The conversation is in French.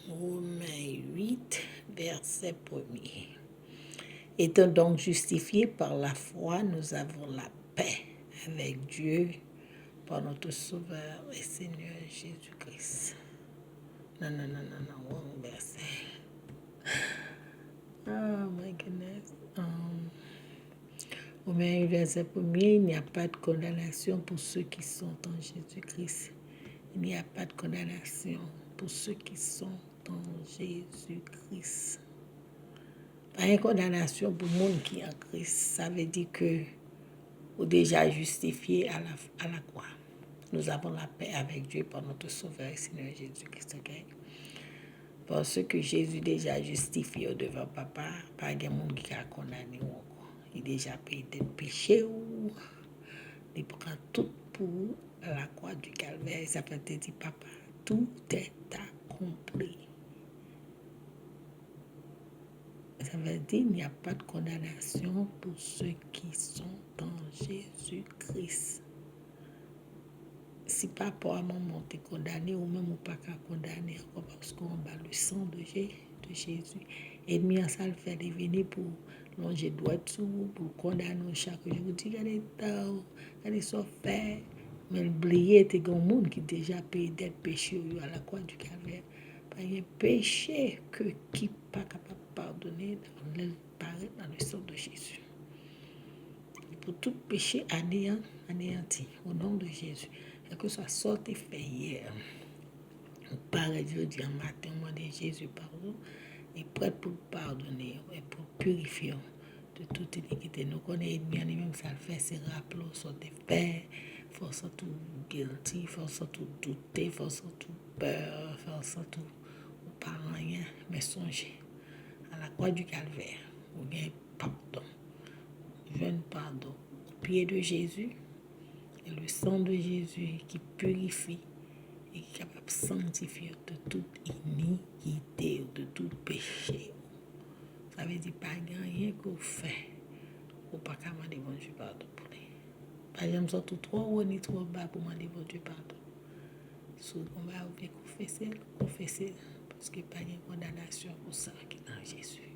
Romains 8, verset 1er. Étant donc justifiés par la foi, nous avons la paix avec Dieu par notre Sauveur et Seigneur Jésus-Christ. Non, wrong verset. Oh my goodness. Romains 8, verset 1er, il n'y a pas de condamnation pour ceux qui sont en Jésus-Christ. Il n'y a pas de condamnation pour ceux qui sont en Jésus-Christ. Pas une condamnation pour le monde qui est en Christ. Ça veut dire que vous déjà justifié à la croix. Nous avons la paix avec Dieu par notre Sauveur et Seigneur Jésus-Christ. Okay? Parce que Jésus déjà justifié devant Papa, pas de monde qui a condamné encore. Il déjà payé des péchés. Il prend tout pour la croix du calvaire. Ça peut te dire, Papa, tout est accompli. Ça veut dire qu'il n'y a pas de condamnation pour ceux qui sont en Jésus-Christ. Si papa ou maman t'est condamné ou même ou pas qu'à condamner encore parce qu'on bat le sang de Jésus. Et demi à ça le fait de venir pour longer droit tout, pour condamner chaque jour. Dis, regardez ça fait. Mais oubliez, t'es un monde qui déjà payé des péchés à la croix du calvaire. Pas un péché qui n'est pas capable de pardonner dans le sang de Jésus. Pour tout péché anéanti au nom de Jésus. Et que ça sorte et fait hier. On parle Dieu dit en matin, on demande Jésus pardon. Et prêt pour pardonner et pour purifier de toute iniquité. Nous connaissons bien, même ça le fait, c'est rappeler, sorte fait, force tout guilty, force tout douter, force tout peur, force tout pas rien, mais songez à la croix du calvaire, ou bien pardon, jeune pardon, au pied de Jésus, et le sang de Jésus qui purifie et qui est capable de sanctifier de toute iniquité, de tout péché. Ça veut dire pas rien qu'on fait, ou pas qu'à demander bon Dieu pardon pour lui. Par exemple, ça tout trop haut ni trop bas pour demander bon Dieu pardon. Si on va confesser, parce que pas de condamnation pour ça qui est dans Jésus.